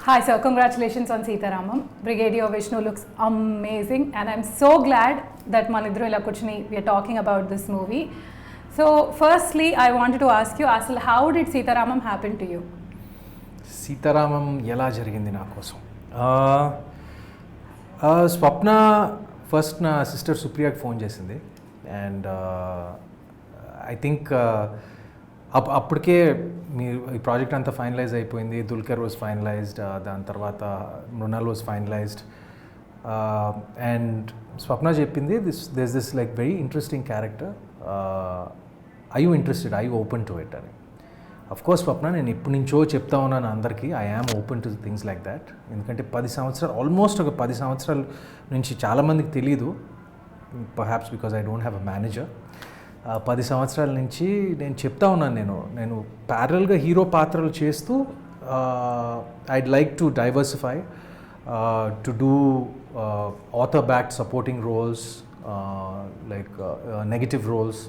Hi sir, congratulations on Sita Ramam. Brigadier Vishnu looks amazing and I'm so glad that Manidru ila kuchni we are talking about this movie. So firstly I wanted to ask you Asal, how did Sita Ramam happen to you? Sita Ramam ఎలా జరిగింది నా కోసం స్వప్న first నా sister సుప్రియాకి phone చేసింది and I think అప్పటికే మీరు ఈ project అంతా ఫైనలైజ్ అయిపోయింది. దుల్కర్ వాజ్ ఫైనలైజ్డ్, దాని తర్వాత మృణాల్ వాజ్ ఫైనలైజ్డ్ అండ్ స్వప్న చెప్పింది this like very interesting character, I you interested, I you open to it అని. అఫ్ కోర్స్ స్వప్న నేను ఇప్పటి నుంచో చెప్తా ఉన్నాను అందరికీ, I am open to things like that. ఎందుకంటే 10 సంవత్సరాలు ఆల్మోస్ట్ ఒక 10 సంవత్సరాల నుంచి చాలామందికి తెలీదు, perhaps because I don't have a manager. 10 సంవత్సరాల నుంచి నేను చెప్తా ఉన్నాను, నేను ప్యారల్గా హీరో పాత్రలు చేస్తూ I'd like to diversify, to do author backed supporting roles, like negative roles.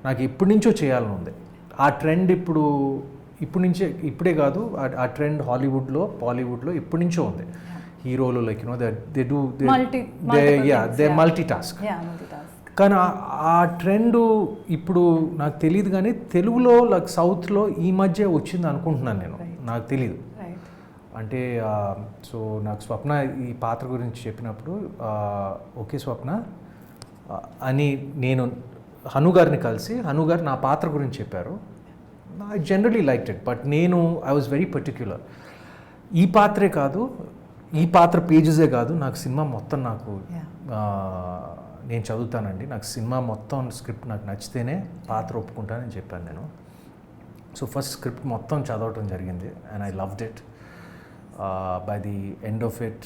నాకు ఇప్పటి నుంచో చేయాలని ఉంది. ఆ ట్రెండ్ ఇప్పుడే కాదు, ఆ ట్రెండ్ బాలీవుడ్లో ఇప్పటి నుంచో ఉంది. హీరోలు like they do they multi task. కానీ ఆ ట్రెండ్ ఇప్పుడు నాకు తెలియదు, కానీ తెలుగులో లైక్ సౌత్లో ఈ మధ్య వచ్చింది అనుకుంటున్నాను నేను, నాకు తెలీదు. అంటే సో నాకు స్వప్న ఈ పాత్ర గురించి చెప్పినప్పుడు ఓకే స్వప్న అని నేను హను గారిని కలిసి, హను గారు నా పాత్ర గురించి చెప్పారు. I generally liked it, but I was very particular. ఈ పాత్రే కాదు, ఈ పాత్ర పేజెసే కాదు, నాకు సినిమా మొత్తం నేను చదువుతానండి, నాకు సినిమా మొత్తం స్క్రిప్ట్ నాకు నచ్చితేనే పాత్ర ఒప్పుకుంటానని చెప్పాను నేను. సో ఫస్ట్ స్క్రిప్ట్ మొత్తం చదవటం జరిగింది and I loved it. By the end of it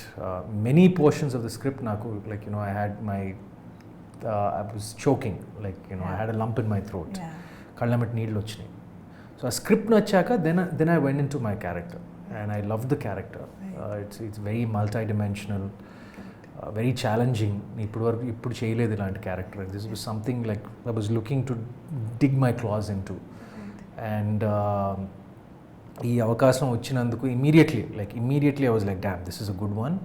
many portions of the script నాకు like I had my I was choking, like I had a lump in my throat. కళ్ళమెట్ నీళ్ళు వచ్చినాయి. So ఆ script వచ్చాక then I went in to my character and I love the character. It's very multi dimensional, very challenging. ఇప్పుడు చేయలేదు ఇలాంటి character. This was something like I was looking to dig my claws in to. And ఈ అవకాశం వచ్చినందుకు immediately I was like damn, this is a good one.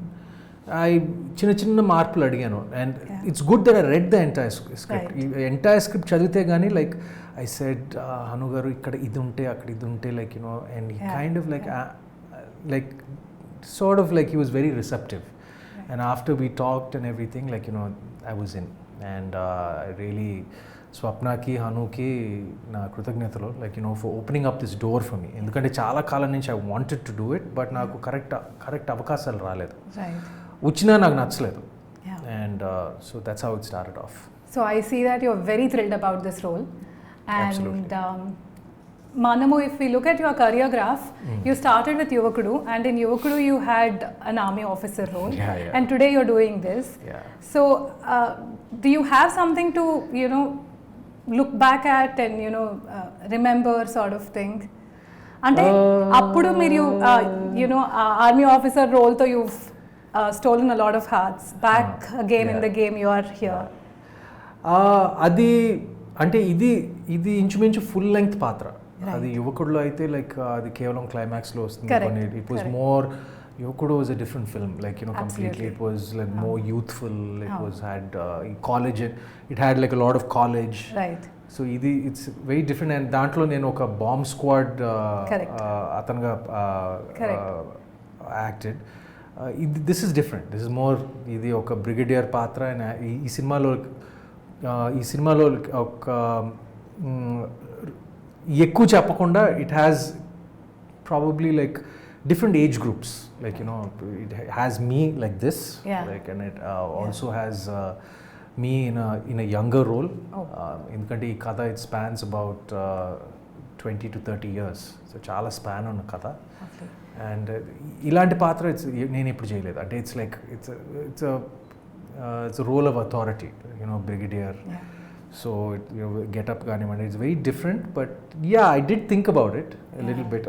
చిన్న మార్పులు అడిగాను and it's good that I read the entire script చదివితే కానీ like I said Hanu గారు ఇక్కడ ఇది ఉంటే అక్కడ ఇది ఉంటే like and he kind of like sort of like he was very receptive. And after we talked and everything, like I was in. And I really స్వప్నకి హనుకి నా కృతజ్ఞతలు, like for opening up this door for me. ఎందుకంటే చాలా కాలం నుంచి I wanted to do it, but నాకు correct అవకాశాలు రాలేదు, వచ్చినా నాకు నచ్చలేదు. And so that's how it started off. So I see that you're very thrilled about this role. And absolutely. Manamu, if we look at your career graph, you started with Yuvakudu, and in Yuvakudu you had an army officer role, and today you're doing this. So do you have something to look back at and remember sort of thing? Ante appudu meeru army officer role tho you've stolen a lot of hearts. Back again in the game you are here. అది అంటే ఇది ఇంచుమించు full length పాత్ర. అది యువకుడులో అయితే like అది కేవలం క్లైమాక్స్లో వస్తుంది. It was more, Yuvakudu was a different film, like completely it was like more youthful. It was had college, it had like a lot of college. So ఇది ఇట్స్ వెరీ డిఫరెంట్. అండ్ దాంట్లో నేను ఒక bomb squad అతనుగా acted. This is different, this is more, ఇది ఒక brigadier పాత్ర. ఈ సినిమాలో ఒక ఎక్కువ చెప్పకుండా it has probably like different age groups, like it has me like this, like and it also has me in a younger role. ఎందుకంటే ఈ కథ it spans about 20 to 30 years. So చాలా స్పాన్ ఉన్న కథ. అండ్ ఇలాంటి పాత్ర నేను ఎప్పుడు చేయలేదు. అంటే it's like it's a role of authority, brigadier. So get up కానివ్వండి, it's very different, but yeah, I did think about it a little bit.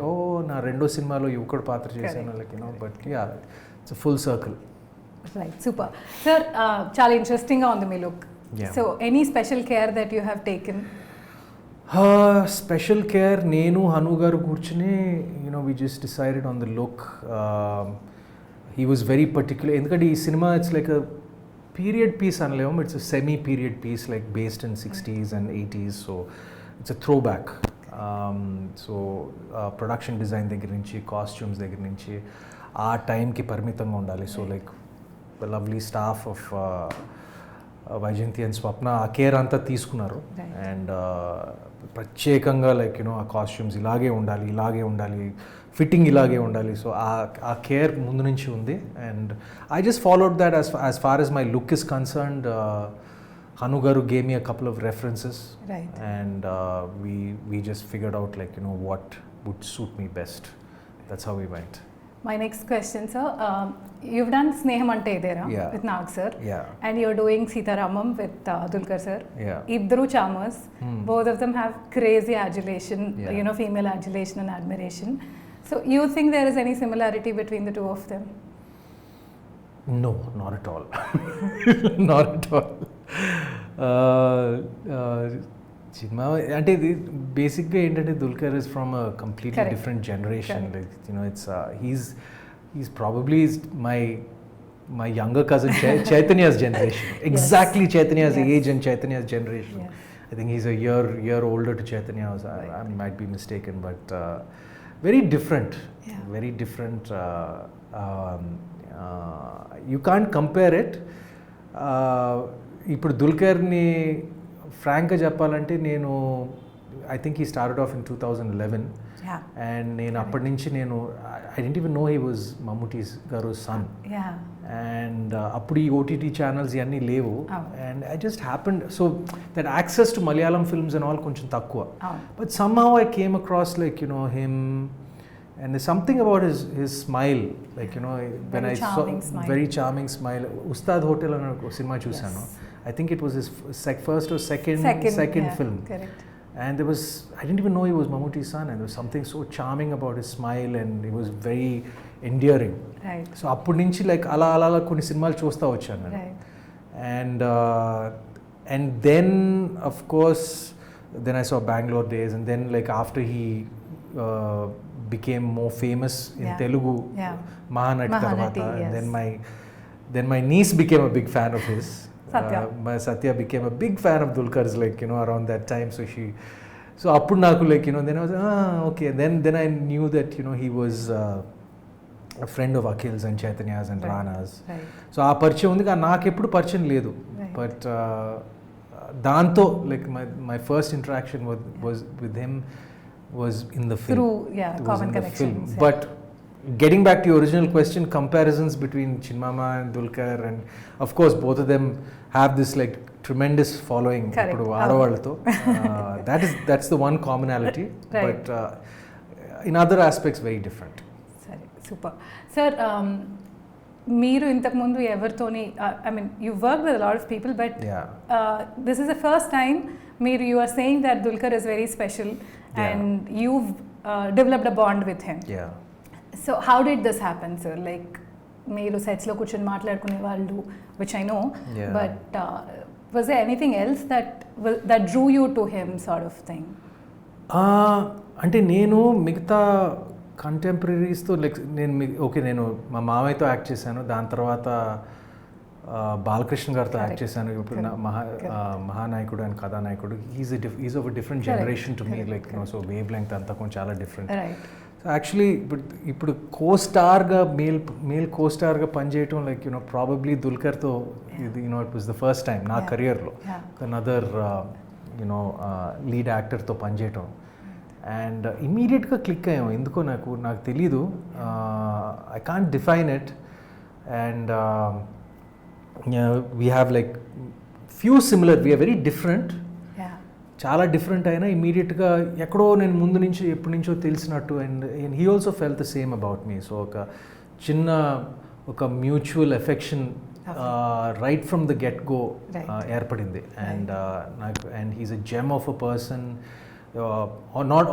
నా రెండో సినిమాలో యువకుడు పాత్ర చేశాను, like but yeah, it's a full circle. Right, super. Sir, చాలా ఇంట్రెస్టింగ్గా ఉంది మీ look. So any special care that you have taken? Special care నేను హను గారు కూర్చుని we just decided on the look. He was very particular, ఎందుకంటే ఈ సినిమా it's like a period piece అనలేము, it's a semi period piece like based in 60s and 80s, so it's a throw back. So production design దగ్గర నుంచి costumes దగ్గర నుంచి ఆ టైంకి పరిమితంగా ఉండాలి. So like the lovely staff of Vyjayanthi and Swapna ఆ కేర్ అంతా తీసుకున్నారు. అండ్ ప్రత్యేకంగా లైక్ ఆ కాస్ట్యూమ్స్ ఇలాగే ఉండాలి, ఫిట్టింగ్ ఇలాగే ఉండాలి. సో ఆ కేర్ ముందు నుంచి ఉంది. And I just followed that as far as my look is concerned. Hanu garu gave me a couple of references, right, and we just figured out like what would suit me best. That's how we went. My next question, sir. You've done Sneham Ante Idera with Nag sir, and you're doing Sita Ramam with Dulquer sir. Iddaru charmers. Both of them have crazy adulation, female adulation and admiration. So you think there is any similarity between the two of them? No, not at all. Not at all. Cinema అంటే ఇది బేసిక్గా ఏంటంటే Dulquer is from a completely different generation. Like it's he's probably my younger cousin Chaitanya's generation. Exactly Chaitanya's age and Chaitanya's generation. I think he's a year older to Chaitanya. I might be mistaken, but very different. Very different. You can't compare it. ఇప్పుడు దుల్కర్ని ఫ్రాంక్గా చెప్పాలంటే నేను I think he started off in 2011. And నేను అప్పటి నుంచి I didn't even know he was Mammootty's garu son. And అప్పుడు ఈ OTT channels ఇవన్నీ లేవు. And I just happened, so that access to Malayalam films and all కొంచెం తక్కువ. But somehow I came across like him. And there's something about his smile, like when I saw very charming smile. Ustad Hotel and cinema chusano. I think it was his first or second film. Correct. And there was, I didn't even know he was Mammootty's son, and there was something so charming about his smile, and it was very endearing. Right. So appudi nunchi like ala konni cinemalu chusta vachanu. Right. And then of course then I saw Bangalore Days, and then like after he became more famous in Telugu, Mahanati tarvata, and then my niece became a big fan of his. Satya became a big fan of Dulquer's, like around that time. So appudu naku like then I was okay. Then I knew that he was a friend of Akhil's and Chaitanya's and Rana's. So aa పరిచయం ఉంది, కానీ నాకు ఎప్పుడు పరిచయం లేదు. But దాంతో like my first interaction was with him was in the film. Through common connections. But getting back to your original question, comparisons between Chinmama and Dulquer, and of course both of them have this like tremendous following ippudu aadavallto. That's the one commonality. Right. But in other aspects very different. Sorry, super. Sir, మీరు ఇంతకుముందు ఎవరితోని I mean you work with lot of people, but this is the first time you are saying that Dulquer is very special, and you've developed a bond with him. So how did this happen, sir? Like మీరు సెట్స్లో కూర్చొని మాట్లాడుకునే వాళ్ళు, which I know, but was there anything else that drew you to him, sort of thing? అంటే నేను మిగతా కంటెంపరీస్తో like నేను మా మామయ్యతో act చేశాను. దాని తర్వాత బాలకృష్ణ గారితో యాక్ట్ చేశాను. ఇప్పుడు మహానాయకుడు అండ్ కథానాయకుడు. Is of different generation to me, like so wave length అంతా కొంచెం చాలా డిఫరెంట్. సో యాక్చువల్లీ ఇప్పుడు కోస్టార్గా మేల్ కోస్టార్గా పనిచేయటం లైక్ ప్రాబబ్లీ దుల్కర్తో ఇది it was the first time నా కెరియర్లో అనదర్ లీడ్ యాక్టర్తో పనిచేయటం. అండ్ ఇమీడియట్గా క్లిక్ అయ్యాం. ఎందుకో నాకు తెలీదు, I can't define it. And we have like few similar, we are very different. చాలా డిఫరెంట్ అయినా ఇమీడియట్గా ఎక్కడో నేను ముందు నుంచి ఎప్పటి నుంచో తెలిసినట్టు. And he also fell the same about me. So ఒక mutual affection right from the get go ఏర్పడింది. And he's a gem of a person, not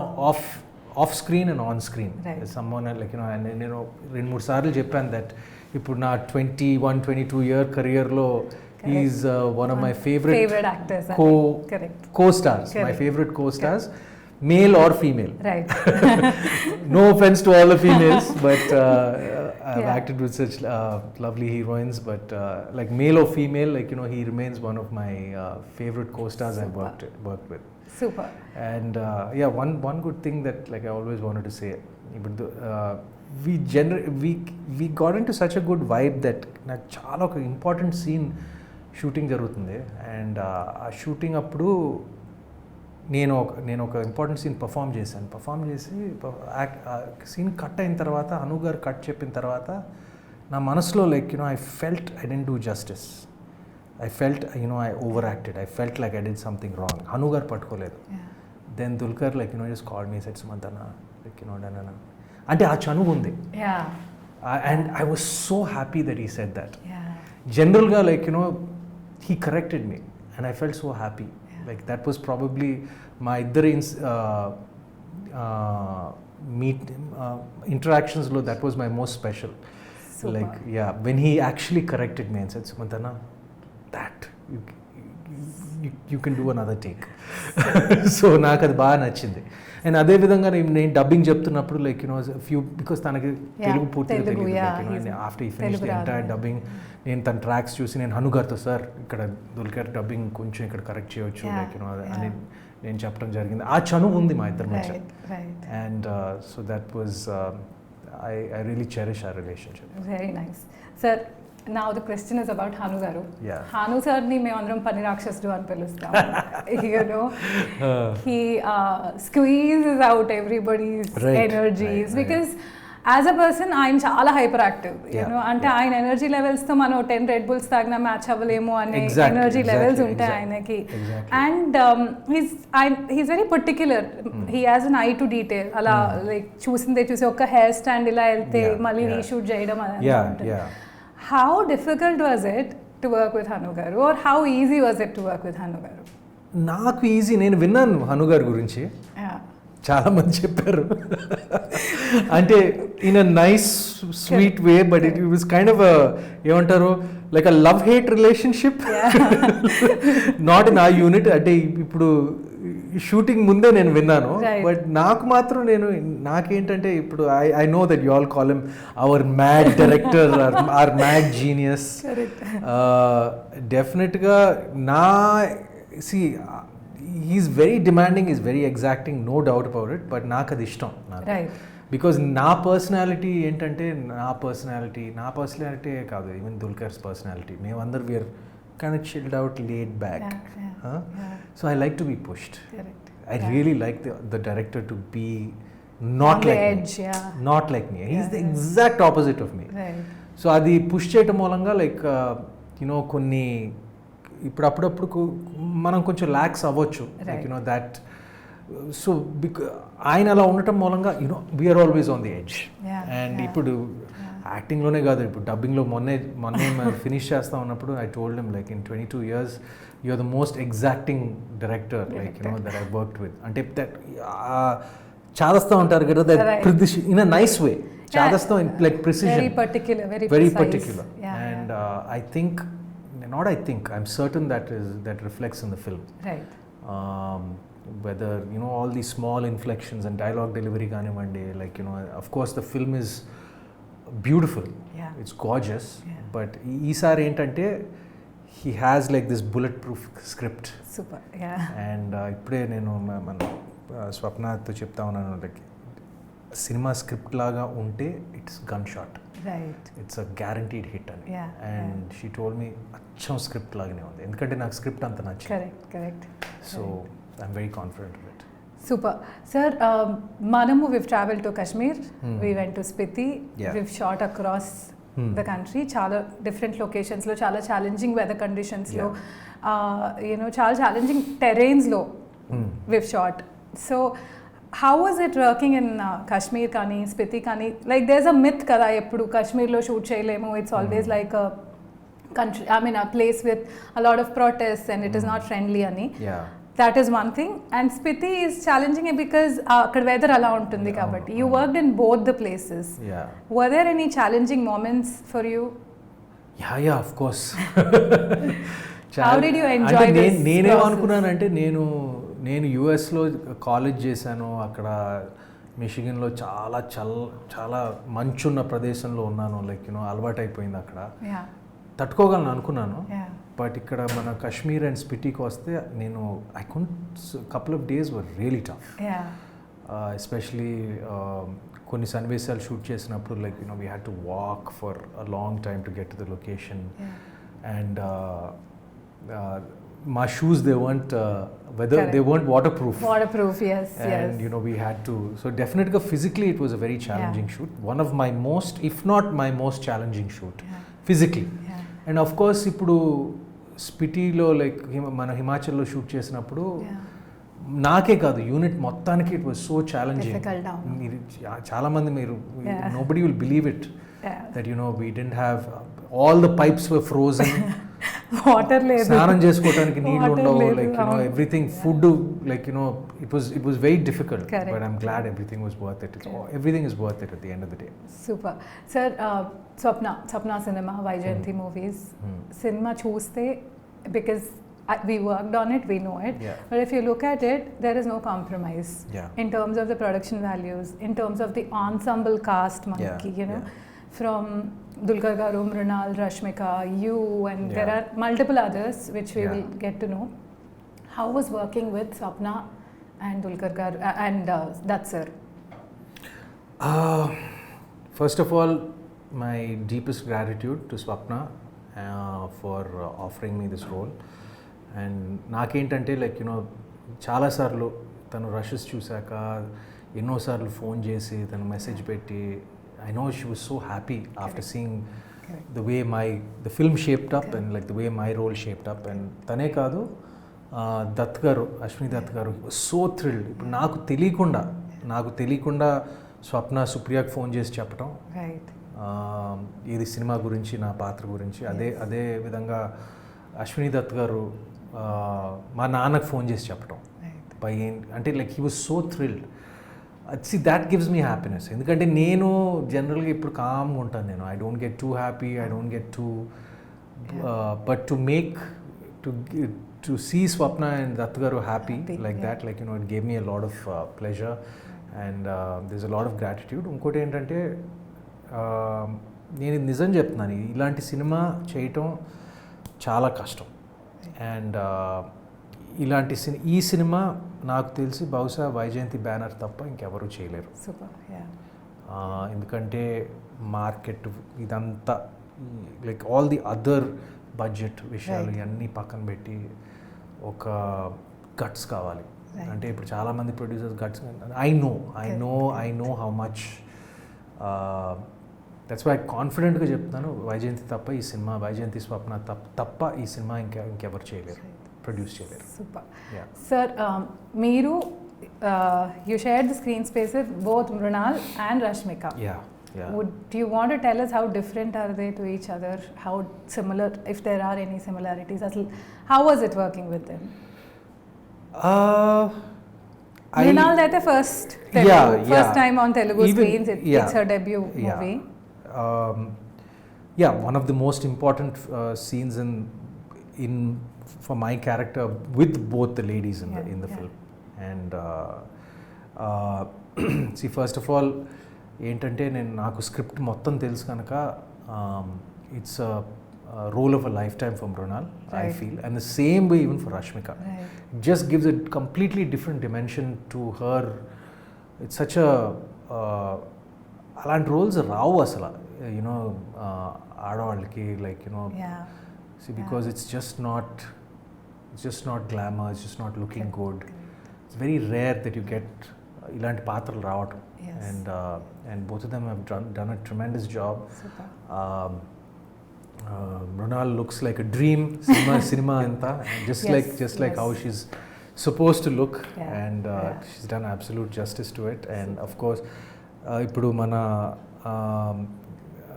off screen and on screen. Someone like నేను 2-3 సార్లు చెప్పాను that ఇప్పుడు నా 21-22 year కెరియర్లో He's one of my favorite actors. Co-stars. My favorite co-stars, male or female. Right. No offense to all the females, but I've acted with such lovely heroines. But like male or female, like he remains one of my favorite co-stars I've worked with. Super. And one good thing that like I always wanted to say, we got into such a good vibe that నాకు చాలా ఒక important scene shooting జరుగుతుంది. And ఆ shooting అప్పుడు నేను ఒక important scene perform చేసి scene cut అయిన తర్వాత అను గారు కట్ చెప్పిన తర్వాత నా మనసులో like I felt I didn't do justice. I felt, I overacted. I felt like I did something wrong. Hanu gar pattukoledu. Then Dulquer just called me and said, Sumanth, like, ante aa chanu undi. And I was so happy that he said that. General ga like, he corrected me and I felt so happy. Like that was probably my interactions lo, that was my most special. Super. Like when he actually corrected me and said, Sumanth, that you can do another take. So నాకు అది బాగా నచ్చింది. And అదే విధంగా నేను dubbing చెప్తున్నప్పుడు like few because తనకి తెలుగు పూర్తిగా తెలియదు. ఆఫ్టర్ ఈ ఫినిష్ ది ఎంటైర్ డబ్బింగ్ నేను తన ట్రాక్స్ చూసి నేను హను గారితో సార్ ఇక్కడ దుల్కర్ డబ్బింగ్ కొంచెం ఇక్కడ కరెక్ట్ చేయొచ్చు లైక్ అని నేను చెప్పడం జరిగింది. ఆ చను ఉంది మా ఇద్దరి మధ్య. And so that was I really cherish our relationship. Very nice. Sir, now the question is about Hanu garu. Hanu sir ni me andram pani rakshasudu ani pilustam. He squeezes out everybody's energies because as a person ఆయన చాలా hyper active అంటే ఆయన energy levels తో మనం 10 red bulls తాగినా match అవ్వలేము అనే energy levels ఉంటాయి ఆయనకి. And he's very particular. He has an I to detail. అలా లైక్ చూసి ఒక హెయిర్ స్టాండ్ ఇలా వెళ్తే మళ్ళీ రీషూట్ చేయడం అనేది. How difficult was it to work with Hanu garu or how easy was it to work with Hanu garu? నాకు ఈజీ. నేను విన్నాను హను గారి గురించి, చాలా మంది చెప్పారు. అంటే in a nice sweet way, but it was kind of ఏమంటారు like a love hate relationship. Not in ఆ యూనిట్. అంటే ఇప్పుడు షూటింగ్ ముందే నేను విన్నాను, బట్ నాకు మాత్రం నాకేంటంటే ఇప్పుడు I know that you all call him our mad director or mad genius. డెఫినెట్గా he's very demanding, he's very exacting, no doubt about it, but నాకు అది ఇష్టం. బికాజ్ నా పర్సనాలిటీ ఏంటంటే నా పర్సనాలిటీ కాదు, ఈవెన్ దుల్కర్స్ పర్సనాలిటీ, మేమందరూ we are kind of chilled out, laid back. So I like to be pushed. I really like the director to be not like me. Not like me. He's the exact opposite of me. So అది push చేయటం మూలంగా like కొన్ని ఇప్పుడు అప్పుడప్పుడు మనం కొంచెం ల్యాక్స్ అవ్వచ్చు, like that. So ఆయన అలా ఉండటం మూలంగా we're always on the edge. And ఇప్పుడు యాక్టింగ్లోనే కాదు, ఇప్పుడు డబ్బింగ్లో మొన్నే ఫినిష్ చేస్తా ఉన్నప్పుడు I told him like in 22 years you are the most exacting director like that I worked with. అంటే దట్ చాదస్తా ఉంటారు కదా, that in a nice way. చాదస్తా like precision, very particular. And I'm certain that reflects in the film. Right. Whether all these small inflections and dialogue delivery ganivandi, like of course the film is beautiful. It's gorgeous. But eesari entante he has like this bulletproof script. Super. And ippude nenu man Swapna tho chepta unnanu, like cinema script laga unte it's gunshot. Right. It's a guaranteed hit అని. And she told me అచ్చం script లాగానే ఉంది, ఎందుకంటే నాకు script అంత నచ్చింది. Correct. So I'm very confident of it. Super. Sir, we've traveled to Kashmir, we went to Spiti, we've shot across the country, చాలా different locations లో, చాలా challenging weather conditions లో, చాలా challenging terrains లో we've shot. So how was it working in Kashmir kani, Spiti kani? Like there's a myth kada eppudu Kashmir lo shoot cheyalemu, it's always like a country, I mean a place with a lot of protests and it is not friendly ani. That is one thing. And Spiti is challenging because akkada weather ala untundi kabatti. You worked in both the places. Were there any challenging moments for you? Yeah of course. How did you enjoy అంటే this నేనేమనుకున్నానంటే నేను యుఎస్లో college చేశాను, అక్కడ మిషిగన్లో చాలా మంచున్న ప్రదేశంలో ఉన్నాను, like అలవాటు అయిపోయింది అక్కడ, తట్టుకోగలను అనుకున్నాను. బట్ ఇక్కడ మన కాశ్మీర్ అండ్ స్పిటీకి వస్తే నేను I couldn't, couple of days were really tough, especially కొన్ని సన్నివేశాలు షూట్ చేసినప్పుడు like we had to walk for a long time to get to the location, and my shoes, they weren't waterproof, yes, and we had to, so definitely physically it was a very challenging shoot, one of my most, if not my most challenging shoot, physically. And of course ఇప్పుడు స్పిటీలో like మన హిమాచల్లో shoot చేసినప్పుడు నాకే కాదు unit మొత్తానికి it was so challenging. మీరు చాలామంది nobody will believe it that we didn't have, all the pipes were frozen, water లేదు, స్నానం చేసుకోవడానికి నీళ్ళు ఉండవు, like everything, food, like it was very difficult. Correct. But I'm glad everything was worth it. Everything is worth it at the end of the day. Super. Sir, Swapna Cinema, Vaijayanti movies, cinema చూస్తే, because we worked on it, we know it, but if you look at it, there is no compromise in terms of the production values, in terms of the ensemble cast, manki, from Dulquer garu, Mrunal, Rashmika, you, and there are multiple others which we will get to know. How was working with Swapna and Dulquer garu and Dutt sir? First of all, my deepest gratitude to Swapna for offering me this role. And నాకేంటంటే like చాలాసార్లు తను rashes చూశాక ఎన్నోసార్లు phone చేసి తను message పెట్టి, I know she was so happy after seeing the way the film shaped up and like the way my role shaped up. And tane kaadu, Dutt garu, Ashwini Dutt garu, he was so thrilled. ఇప్పుడు నాకు తెలియకుండా స్వప్న సుప్రియకి phone చేసి చెప్పటం, ఇది cinema గురించి, నా పాత్ర గురించి. అదే విధంగా అశ్విని దత్ గారు మా నాన్నకు ఫోన్ చేసి చెప్పటం, అంటే like he was so thrilled. See, that gives me happiness. ఎందుకంటే నేను జనరల్గా ఇప్పుడు కామ్గా ఉంటాను, నేను I don't get too happy, I don't get too, but to see Swapna and Dutt garu happy like that, like it gave me a lot of pleasure and this a lot of gratitude. ఇంకోటి ఏంటంటే నేను నిజం చెప్తున్నాను, ఇలాంటి సినిమా చేయటం చాలా కష్టం. And ఈ సినిమా నాకు తెలిసి బహుశా వైజయంతి బ్యానర్ తప్ప ఇంకెవరూ చేయలేరు. ఎందుకంటే మార్కెట్ ఇదంతా, like all the other budget విషయాలు ఇవన్నీ పక్కన పెట్టి ఒక గట్స్ కావాలి. అంటే ఇప్పుడు చాలామంది producers guts, I know how much, that's why కాన్ఫిడెంట్గా చెప్తున్నాను, వైజయంతి తప్ప ఈ సినిమా, వైజయంతి స్వప్న తప్ప ఈ సినిమా ఇంకెవరు చేయలేరు, ప్రొడ్యూస్ చేయలేరు. సూపర్. సార్, మీరు you shared the screen space with both Mrunal and Rashmika. Do you want to tell us how different are they to each other, how similar, if there are any similarities? How was it working with them? Mrunal, that the first time on Telugu screens, it's her debut movie. One of the most important scenes in for my character with both the ladies in the film. And see, first of all ఏంటంటే నాకు script మొత్తం తెలుసు కనుక it's a role of a lifetime for Mrunal, I feel, and the same way even for Rashmika. It just gives a completely different dimension to her. It's such a అలాంటి roles రావు అసలు, ఆడవాళ్ళకి, like see, because it's just not glamour, it's just not looking good. It's very rare that you get ilanti paatralu raavatam. And both of them have done a tremendous job. Mrunal looks like a dream, cinema anta, just like how she's supposed to look, and she's done absolute justice to it. And of course ఇప్పుడు మన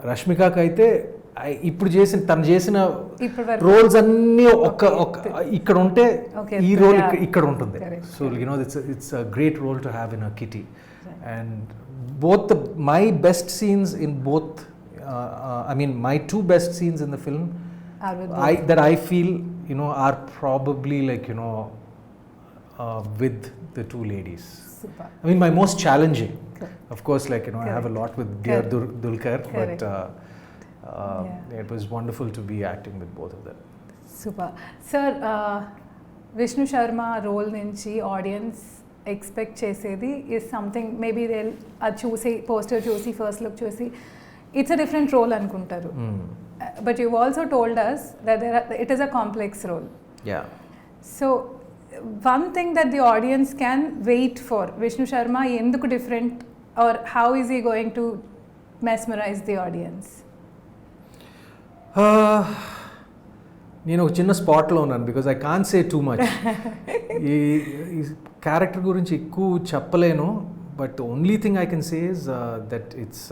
రష్మికకి అయితే ఇప్పుడు తను చేసిన roles అన్నీ ఇక్కడ ఉంటే ఈ రోల్ ఇక్కడ ఉంటుంది. So it's a great role to have in a kitty. And both my best scenes in both I mean, my two best scenes in the film that I feel, you know, are probably like, you know, with the two ladies. Super. I mean, my most challenging. Correct. Of course, like, you know, I have a lot with dear Dulquer, Correct. but it was wonderful to be acting with both of them. Super. Sir, Vishnu Sharma role nunchi audience expect chesedi is something, maybe they'll choose poster చూసి first look చూసి it's a different role అనుకుంటారు. But you've also told us that it is a complex role. Yeah. So one thing that the audience can wait for, Vishnu Sharma ఎందుకు different, or how is he going to mesmerize the audience? నేను ఒక చిన్న స్పాట్లో ఉన్నాను because I can't say too much. ఈ character గురించి ఎక్కువ చెప్పలేను, but only thing I can say is that it's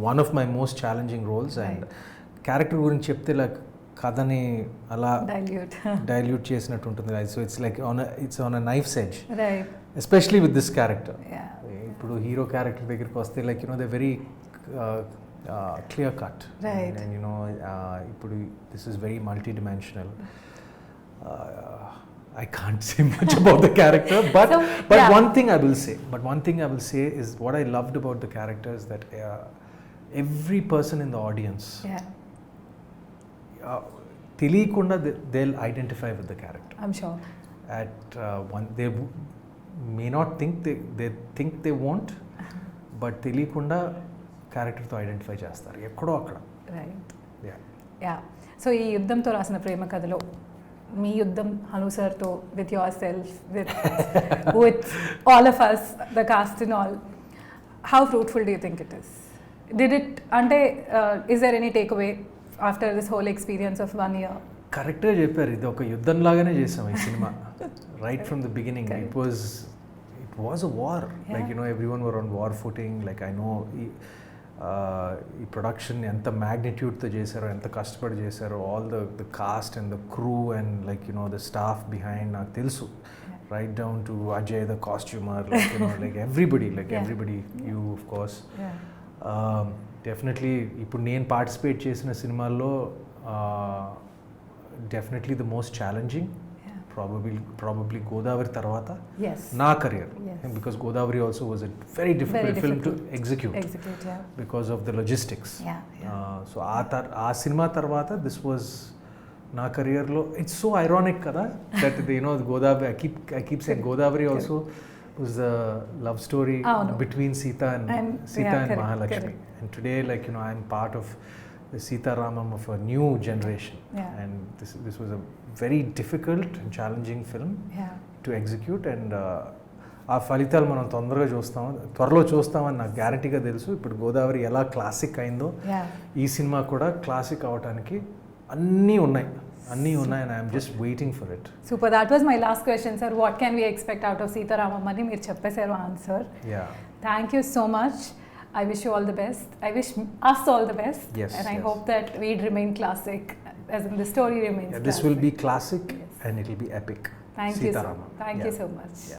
one of my most challenging roles. And character గురించి చెప్తే లైక్ కథని అలా డైల్యూట్ చేసినట్టు ఉంటుంది. So it's like it's on a knife's edge, especially with this character. ఇప్పుడు hero character దగ్గరికి వస్తే like you know they very clear cut, right? And you know, this is very multi-dimensional. I can't say much about the character, but one thing I will say is what I loved about the character is that every person in the audience, తెలియకుండా they'll identify with the character. I'm sure. At one, they may not think they think they won't, but తెలియకుండా క్యారెక్టర్తో identify చేస్తారు ఎక్కడో అక్కడ. Right. Yeah. So ఈ యుద్ధంతో రాసిన ప్రేమ కథలో మీ యుద్ధం హను సార్తో, with your self, with all of us, the cast and all, how fruitful do you think it is? Did it, అంటే is there any take away after this whole experience of 1 year? కరెక్ట్గా చెప్పారు, ఇది ఒక యుద్ధం లాగానే చేసాం ఈ cinema. Right from the beginning it was a war. Like you no everyone were on war footing. Like I know ఈ production ఎంత మ్యాగ్నిట్యూడ్తో చేశారో, ఎంత కష్టపడి చేశారో, all the cast and the crew and like you know the staff behind నాకు తెలుసు. Right down to Ajay the costumer, like you no like everybody, you of course. Definitely ఇప్పుడు నేను పార్టిసిపేట్ చేసిన సినిమాల్లో definitely the most challenging probably Godavari tarvata na career, because Godavari also was a very difficult film to execute because of the logistics. So aa cinema tarvata this was na career lo. It's so ironic kada that you know Godavari, I keep saying Godavari also was a love story between Sita and Mahalakshmi. And today, like you know, I'm part of the Sita Ramam of a new generation, and this was a very difficult and challenging film to execute. And ఆ ఫలితాలు మనం త్వరలో చూస్తామని నాకు గ్యారంటీగా తెలుసు. ఇప్పుడు గోదావరి ఎలా క్లాసిక్ అయిందో ఈ సినిమా కూడా క్లాసిక్ అవడానికి అన్నీ ఉన్నాయి, and I'm just waiting for it. Super. That was my last question, sir. What can we expect out of Sita Ramam అని మీరు చెప్పేశారు answer. Thank you so much. I wish you all the best. I wish us all the best. And I hope that we'd remain classic, as in the story remains classic. This will be classic, and it will be epic. Thank you so much.